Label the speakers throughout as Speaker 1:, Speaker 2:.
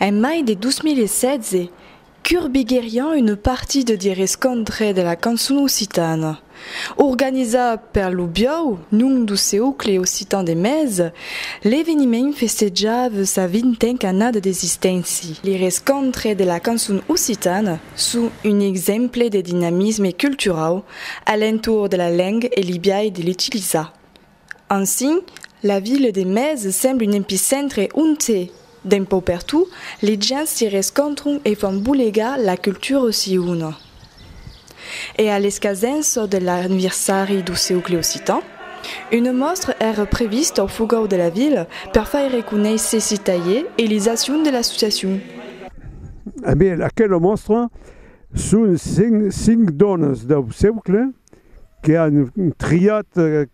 Speaker 1: En mai de 2016, curbigueriant une partie de des riscontres de la canzone occitane. Organisée per l'Ubiou, nun du seucle occitan de mes, l'événement festeggiava sa 20e année d'existence. Les riscontres de la canzone occitane sont un exemple de dynamisme culturel alentour de la langue et l'idée de l'utiliser. Ainsi, la ville de Metz semble un épicentre unté. D'un peu partout, les gens s'y rencontrent et font bouger la culture aussi une. Et à l'escasence de l'anniversaire du seucle occitan, une mostre est prévue au faubourg de la ville pour faire reconnaître ces citoyens et les actions de l'association.
Speaker 2: Eh bien, aquella mostra sont cinq donnes du seucle qui ont trié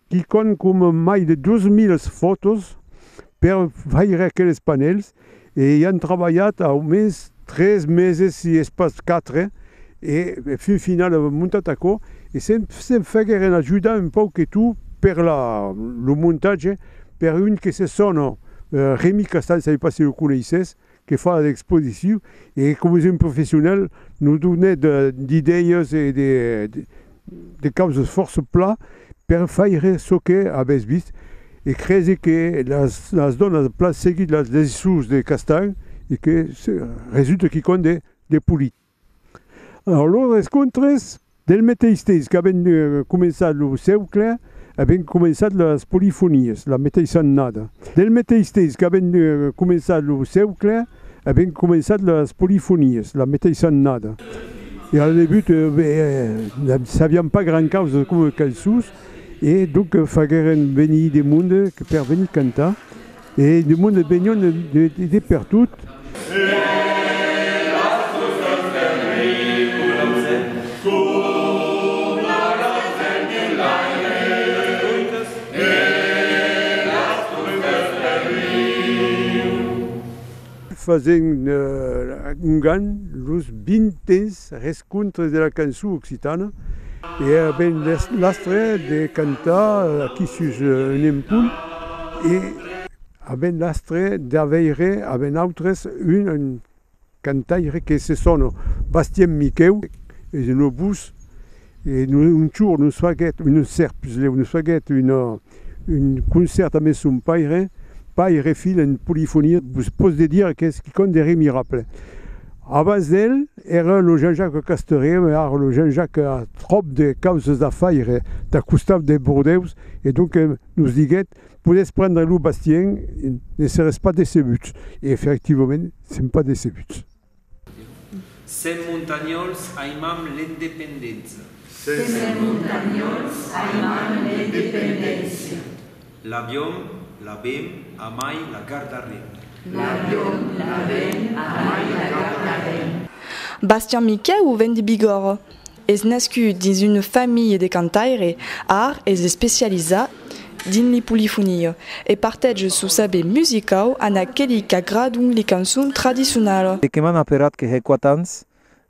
Speaker 2: qui compte comme mai de 12.000 photos per faire aquells panels et han treballat almenys 3 mesos si es pas 4 e fin final hem muntat aquò e sem fègueren ajudar un poc que tu per lo muntatge per un que se sono Remi Castany, savais pas si lo coneixes, que fa l'exposició e com és un professional nous donait d'ideies e de causes força pla per faire so que habés vist e crezi que las donas pla seguit las decisions de Castany e que resulta que con de polit. Alors, los contres del mateix temps que havien començat el seucle, havien començat les polifonies, la mateixa annada. Del mateix temps que havien començat el seucle, havien començat les polifonies, la mateixa annada. Et au début, ne saviam pas grand cause com calços, et donc fagueren venir de monde per venir cantar, et de monde venion de per tot. Faisaient un gan los 20 rescontres de la cançó occitana et avaient l'astre de cantar aquí sus un empul et avaient l'astre d'aveire avec autres un cantaire que se sono Bastien Miqueu et un bus et un jour nous faguet une serpes nous faguet un concert à son père Paire fil en polifonia, vous pouvez dire qu'est-ce qui compte des Rémi Rappelin. Avant d'elle, era le Jean-Jacques Castoré, era le Jean-Jacques a trop de causes d'affaires de Gustave de Bordeaux, et donc nous disait, pouvez prendre le Bastien, ne serait pas de ses buts. Et effectivement, ce n'est pas de ses buts.
Speaker 3: Sem Montagnols aimam l'independència.
Speaker 4: Sem Montagnols aimam l'independència.
Speaker 3: L'avion, la bem, amai la gardarem.
Speaker 4: L'avion, la bem, amai la gardarem.
Speaker 1: Bastien Miqueu vient de Bigorre. Es nascut dans une famille de cantaires, art et spécialisé dans les polifonies et partage su saber musical en aquelli que gradun les cançons traditionnelles.
Speaker 5: De que m'han aperat que he 4 ans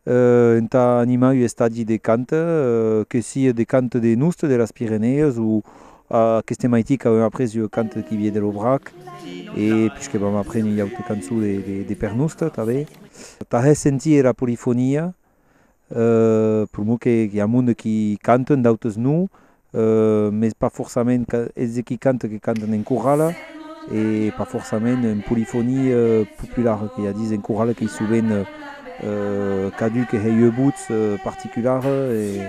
Speaker 5: enta animau estadi de cante, que sia de cante de nuste de las Pyrénées ou aquesta maitica avem après le cante qui vient de l'Aubrac et puisque vam apprendre il y a autre cançó de pernusta també. T'as senti la polifonia pour moi que il y a monde qui canten d'autres nous mais pas forcément els qui canten en chorale et pas forcément en polyphonie populaire qu'il y a des en chorale qui souvent caduque et eu boots particuliers et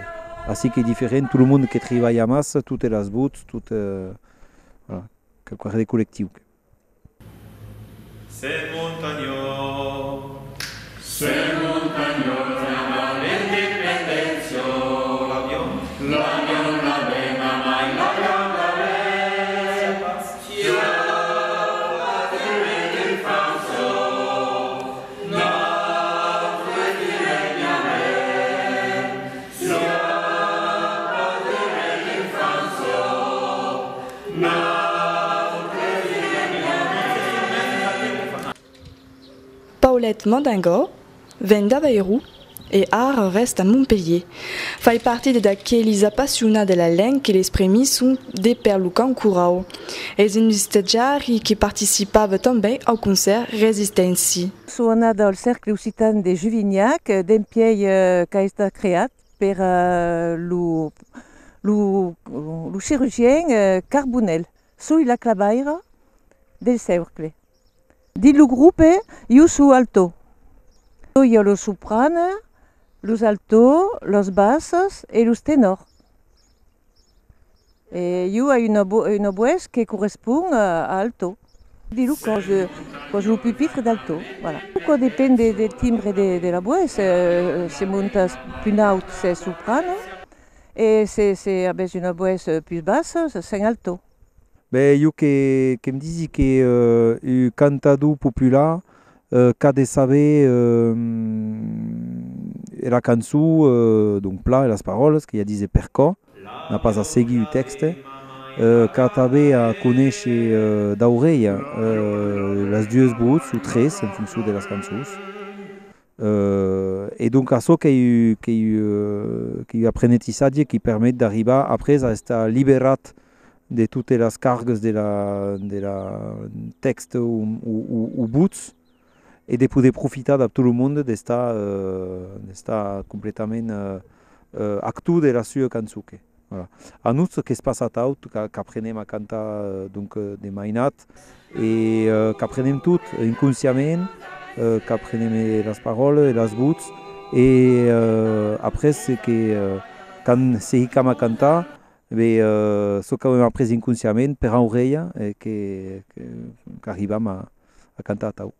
Speaker 5: ainsi que différent, tout le monde qui travaille à masse, toutes les bouts, tout voilà, quelque chose de collectif.
Speaker 3: C'est montagnol,
Speaker 4: c'est montagnol, l'independència.
Speaker 3: l'avion,
Speaker 4: L'avion, la bem, amai la gardarem. Sia patria in France, notre direm. Sia
Speaker 1: Paulette Mandingo vient d'Aveiro et art reste à Montpellier. Fait partie d'aqueles appassionats de la langue que les sont des perlucans curau. Els investigiari qui participaven també au concert Resistenci.
Speaker 6: Suona del Cercle Occitan de Juvignac, d'empiei que ha estat creat per lo chirurgien Carbonell, sui la clavaire del cercle. Dins lo grup io su alto. Hi ha los soprano, los alto, los bassos et los tenors. Et io hai una voix qui correspond à alto. Dis-le quand je joue pupitre d'alto, voilà. Quand dépend des timbres de la voix, c'est monte plus haut, c'est soprano, et c'est avec une voix plus basse, c'est alto.
Speaker 5: Ben, io que me disi que o cantado popular cade saber la cançó, donc pla e las paroles, que ja dise per cor, n'a pas a seguir o texte, ca també a conèixer d'aureia les dues vots o tres en funció de les cançons. Et donc açò que hi aprenentissatge qui permet d'arribar après a estar liberat de totes les cargues de la texte ou buts et de poder profitar de tot el món d'estar completament actiu de la seva cançó. Voilà. A nous, que es passa tot, qu'aprenem a cantar donc, de mainat et qu'aprenem tot inconscientment, qu'aprenem les paroles et les buts et après c'est que quand seguim a cantar so que hem après inconscientment per oreia que arribam a cantar a tau.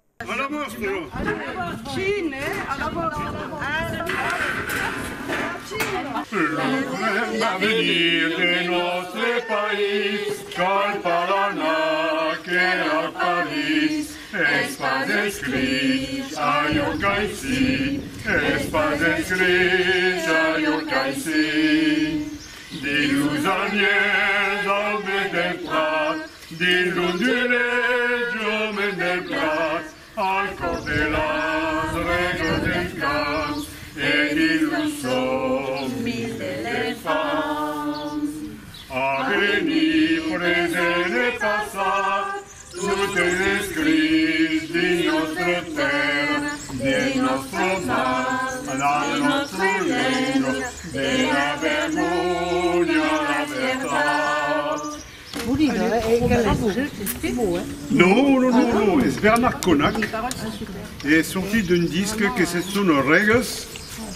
Speaker 7: L'avenir de notre pays, cal Paraná, que al París, és pas escrit allò que ici, és pas escrit allò que ici. Dis-nous aniels, hommes del prat, dis-nous du lait, hommes del prat, al cor de las regles del camp, et dis-nous som mil d'elefants. A venir, present et passat, tout est escrit dins notre terre, dins notre mar, dans notre langue, de la vergogne à la verdad.
Speaker 2: Non, c'est Bernard Connac, et est sorti d'un disque que ce sont Regues,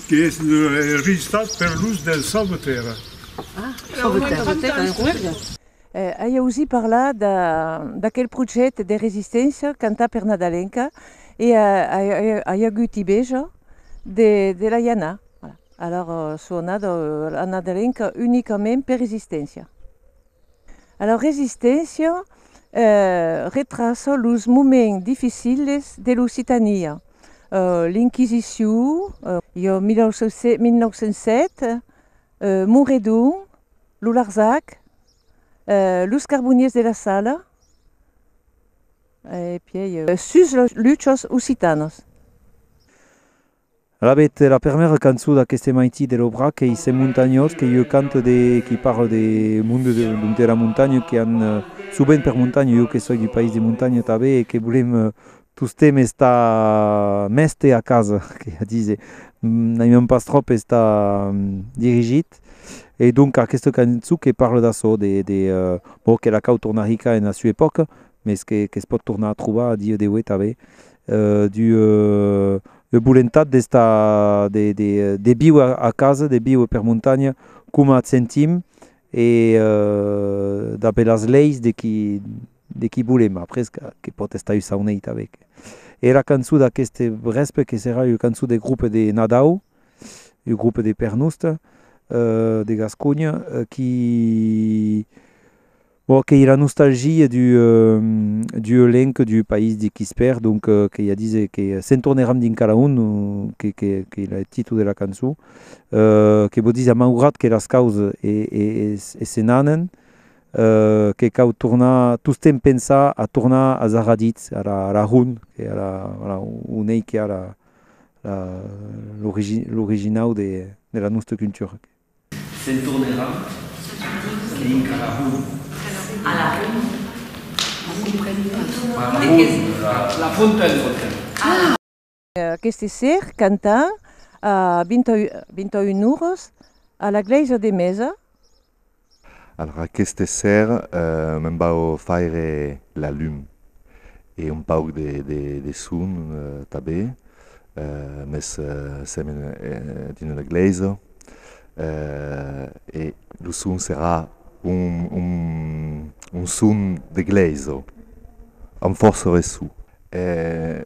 Speaker 2: qui est le résultat per l'ús del Salvaterra.
Speaker 6: Hi ha aussi parlat d'aquell projecte de resistència cantat per Nadalenca i hi ha hagut ibeja de la Llana. Alors, suona la Nadalenca únicament per resistència. Alors, resistència retrasa els moments difícils de l'Occitania. L'Inquisició, en 1907, Montredon, l'Olarzac, los Carboniers de la Sala, et puis sus luchos occitanos.
Speaker 5: La première cançó d'aquesta maití de l'Aubrac, que c'est Montagnós, que jo canto qui parle de monde de la muntanya, que han souvent per muntanya, jo que soy du país de muntanya també, et que volem tous temps estar meste a casa, que ja dise, n'aimem pas trop estar dirigit. Et donc aquesta cançó que parle d'açò, bon, que la cau torna rica en la seva època, mais que es pot tornar a trobar a dia d'avui també, de voluntat de viure a casa, de viure per muntanya, com et sentim, i d'aver les lleis de qui volem, après que pot estar usat també. Et la cançó d'aquesta vespre, que serà la cançó del grup de Nadau, el grup de Pernusta, de Gascogne, qui est la nostalgie du elenc du pays de Quisper, donc qui a dit que se'n torneram din Calaun, qui est le titre de la cançó, que vous dites à Maurat que les causes se nanen, que cau tornar, tous temps pensar a tornar a Zaradit, a la Run, que a la unei que a l'original de la nostra culture.
Speaker 3: Se'n tornera l'incarahu.
Speaker 4: À la rue.
Speaker 3: La fontaine.
Speaker 6: Aquesta ser canta a 21 euros a l'església de Mesa.
Speaker 8: Alors, aquesta ser me'n vau faire la llum e un pauc de sun també, més sem din l'església e el sun serà un sun d'església, amb força reçu. Le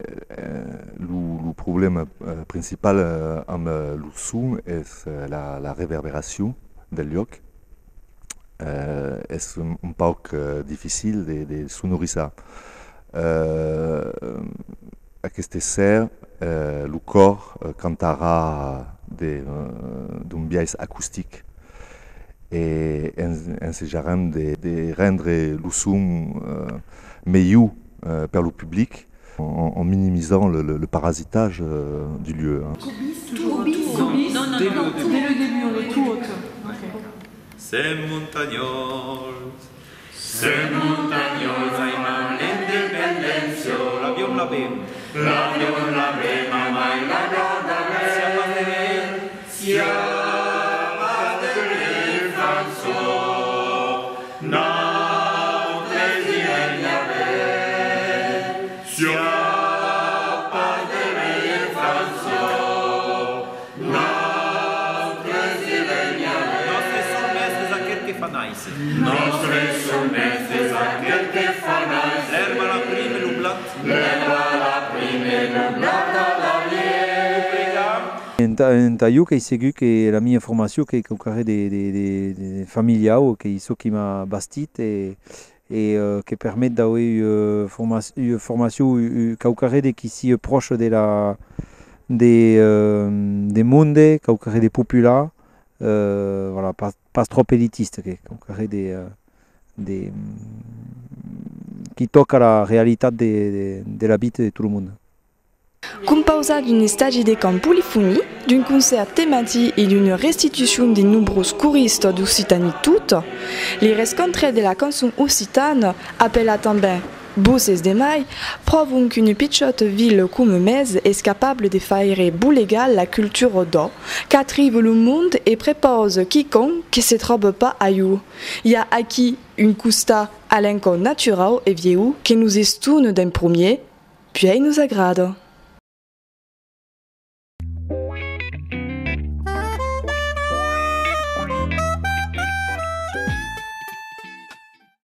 Speaker 8: problème principal amb el son és la reverberació del lloc. És un poc difícil de sonoritzar. Aquesta ser, el cor cantarà d'un biaix acústic i ensejarem de rendre el son millor per al public en minimisant le parasitage du lieu.
Speaker 4: Non, dès le début, on est tout haut.
Speaker 3: C'est montagnol, aimam l'independenza, l'abbiamo la bem, amai la donna, siamo de l'infanzo, non desidera bene, siamo de l'infanzo, non desidera bene. Nostre sommesse a quel che fa nice. Nostre sommesse a quel che fa nice. L'erba la prima e l'ublat.
Speaker 5: En taio che segu che la mia formazione che caucare de familiare che so che m'a bastit e che permet d'avoir formation caucare de qui si proche de la des monde caucare des populaires voilà pas trop élitiste che caucare des qui tocca la réalité de la vie de tout le monde.
Speaker 1: Composa d'une stage de camp polyphonie, d'un concert thématique et d'une restitution des nombreux choristes d'Occitanie toute, les rencontres de la chanson occitane, appelée tambien Bosses de Mai, prouvent qu'une petite ville comme Metz est capable de faire boulégal la culture d'eau, qu'attrive le monde et prépose quiconque qui ne se trouve pas ailleurs. Il y a acquis une cousta à l'incon naturel et vieux qui nous estoune d'un premier, puis il nous agrade.